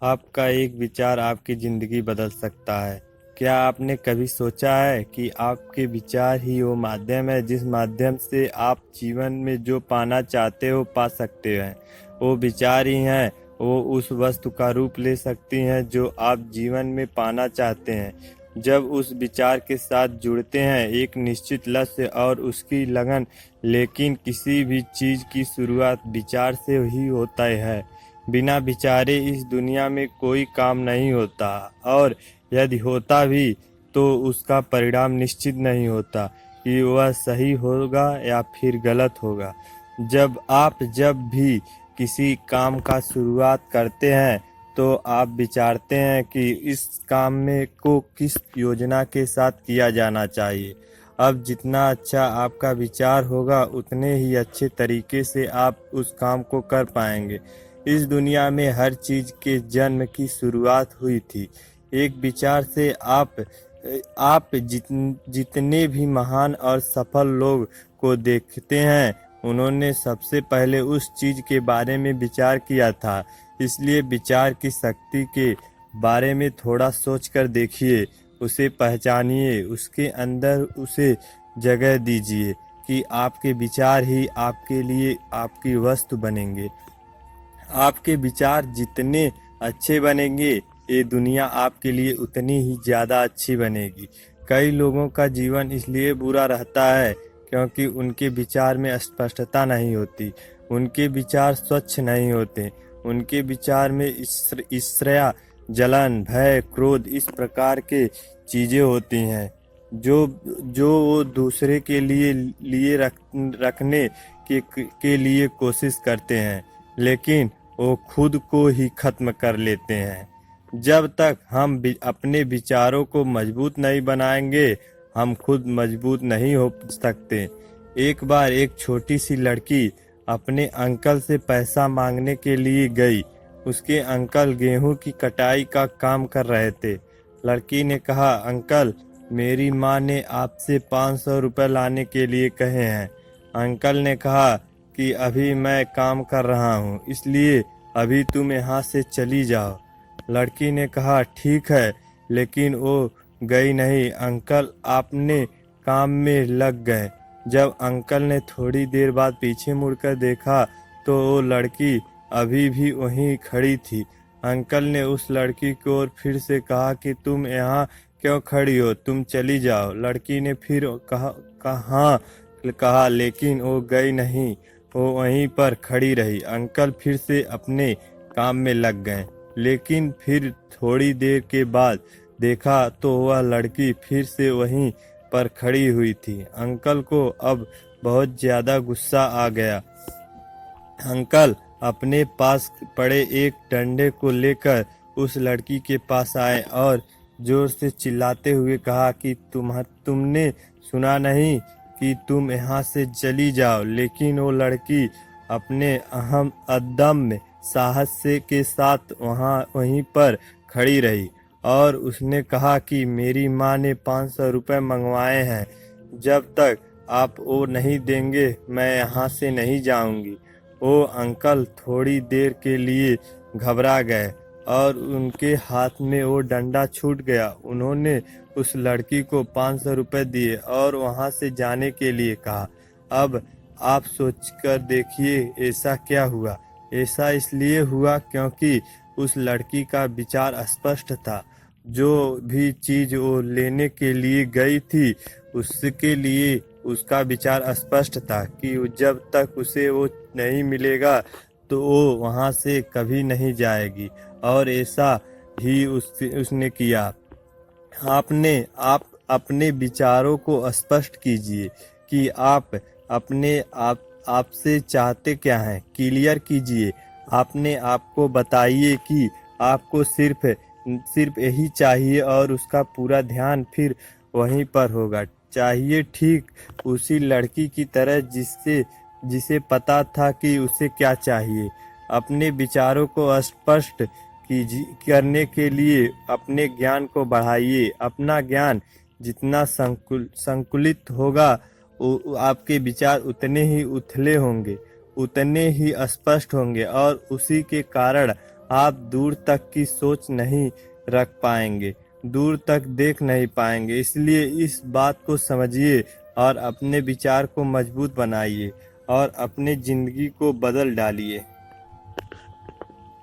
आपका एक विचार आपकी ज़िंदगी बदल सकता है। क्या आपने कभी सोचा है कि आपके विचार ही वो माध्यम है जिस माध्यम से आप जीवन में जो पाना चाहते हो पा सकते हैं। वो विचार ही हैं, वो उस वस्तु का रूप ले सकती हैं जो आप जीवन में पाना चाहते हैं। जब उस विचार के साथ जुड़ते हैं एक निश्चित लक्ष्य और उसकी लगन, लेकिन किसी भी चीज़ की शुरुआत विचार से ही होता है। बिना विचारे इस दुनिया में कोई काम नहीं होता, और यदि होता भी तो उसका परिणाम निश्चित नहीं होता कि वह सही होगा या फिर गलत होगा। जब भी किसी काम का शुरुआत करते हैं तो आप विचारते हैं कि इस काम में को किस योजना के साथ किया जाना चाहिए। अब जितना अच्छा आपका विचार होगा उतने ही अच्छे तरीके से आप उस काम को कर पाएंगे। इस दुनिया में हर चीज के जन्म की शुरुआत हुई थी एक विचार से। आप जितने भी महान और सफल लोग को देखते हैं उन्होंने सबसे पहले उस चीज के बारे में विचार किया था। इसलिए विचार की शक्ति के बारे में थोड़ा सोचकर देखिए, उसे पहचानिए, उसके अंदर उसे जगह दीजिए कि आपके विचार ही आपके लिए आपकी वस्तु बनेंगे। आपके विचार जितने अच्छे बनेंगे ये दुनिया आपके लिए उतनी ही ज़्यादा अच्छी बनेगी। कई लोगों का जीवन इसलिए बुरा रहता है क्योंकि उनके विचार में स्पष्टता नहीं होती, उनके विचार स्वच्छ नहीं होते, उनके विचार में ईर्ष्या, जलन, भय, क्रोध इस प्रकार के चीज़ें होती हैं जो जो वो दूसरे के लिए रखने के लिए कोशिश करते हैं, लेकिन वो खुद को ही खत्म कर लेते हैं। जब तक हम अपने विचारों को मजबूत नहीं बनाएंगे हम खुद मजबूत नहीं हो सकते। एक बार एक छोटी सी लड़की अपने अंकल से पैसा मांगने के लिए गई। उसके अंकल गेहूं की कटाई का काम कर रहे थे। लड़की ने कहा, अंकल, मेरी माँ ने आपसे 500 रुपये लाने के लिए कहे हैं। अंकल ने कहा कि अभी मैं काम कर रहा हूँ, इसलिए अभी तुम यहाँ से चली जाओ। लड़की ने कहा, ठीक है, लेकिन वो गई नहीं। अंकल अपने काम में लग गए। जब अंकल ने थोड़ी देर बाद पीछे मुड़कर देखा तो वो लड़की अभी भी वहीं खड़ी थी। अंकल ने उस लड़की को और फिर से कहा कि तुम यहाँ क्यों खड़ी हो, तुम चली जाओ। लड़की ने फिर कहा, लेकिन वो गई नहीं, वो वहीं पर खड़ी रही। अंकल फिर से अपने काम में लग गए, लेकिन फिर थोड़ी देर के बाद देखा तो वह लड़की फिर से वहीं पर खड़ी हुई थी। अंकल को अब बहुत ज़्यादा गुस्सा आ गया। अंकल अपने पास पड़े एक डंडे को लेकर उस लड़की के पास आए और जोर से चिल्लाते हुए कहा कि तुमने सुना नहीं कि तुम यहाँ से चली जाओ। लेकिन वो लड़की अपने अहम अदम्य साहस से के साथ वहीं पर खड़ी रही और उसने कहा कि मेरी माँ ने 500 रुपये मंगवाए हैं, जब तक आप वो नहीं देंगे मैं यहाँ से नहीं जाऊँगी। वो अंकल थोड़ी देर के लिए घबरा गए और उनके हाथ में वो डंडा छूट गया। उन्होंने उस लड़की को 500 रुपये दिए और वहाँ से जाने के लिए कहा। अब आप सोचकर देखिए ऐसा क्या हुआ। ऐसा इसलिए हुआ क्योंकि उस लड़की का विचार स्पष्ट था। जो भी चीज वो लेने के लिए गई थी उसके लिए उसका विचार स्पष्ट था कि जब तक उसे वो नहीं मिलेगा तो वो वहाँ से कभी नहीं जाएगी, और ऐसा ही उसने किया। आप अपने विचारों को स्पष्ट कीजिए कि आप आपसे चाहते क्या हैं, क्लियर कीजिए। अपने आप को बताइए कि आपको सिर्फ यही चाहिए और उसका पूरा ध्यान फिर वहीं पर होगा। चाहिए ठीक उसी लड़की की तरह जिसे पता था कि उसे क्या चाहिए। अपने विचारों को स्पष्ट करने के लिए अपने ज्ञान को बढ़ाइए। अपना ज्ञान जितना संकुलित होगा आपके विचार उतने ही उथले होंगे, उतने ही स्पष्ट होंगे, और उसी के कारण आप दूर तक की सोच नहीं रख पाएंगे, दूर तक देख नहीं पाएंगे। इसलिए इस बात को समझिए और अपने विचार को मजबूत बनाइए और अपनी जिंदगी को बदल डालिए।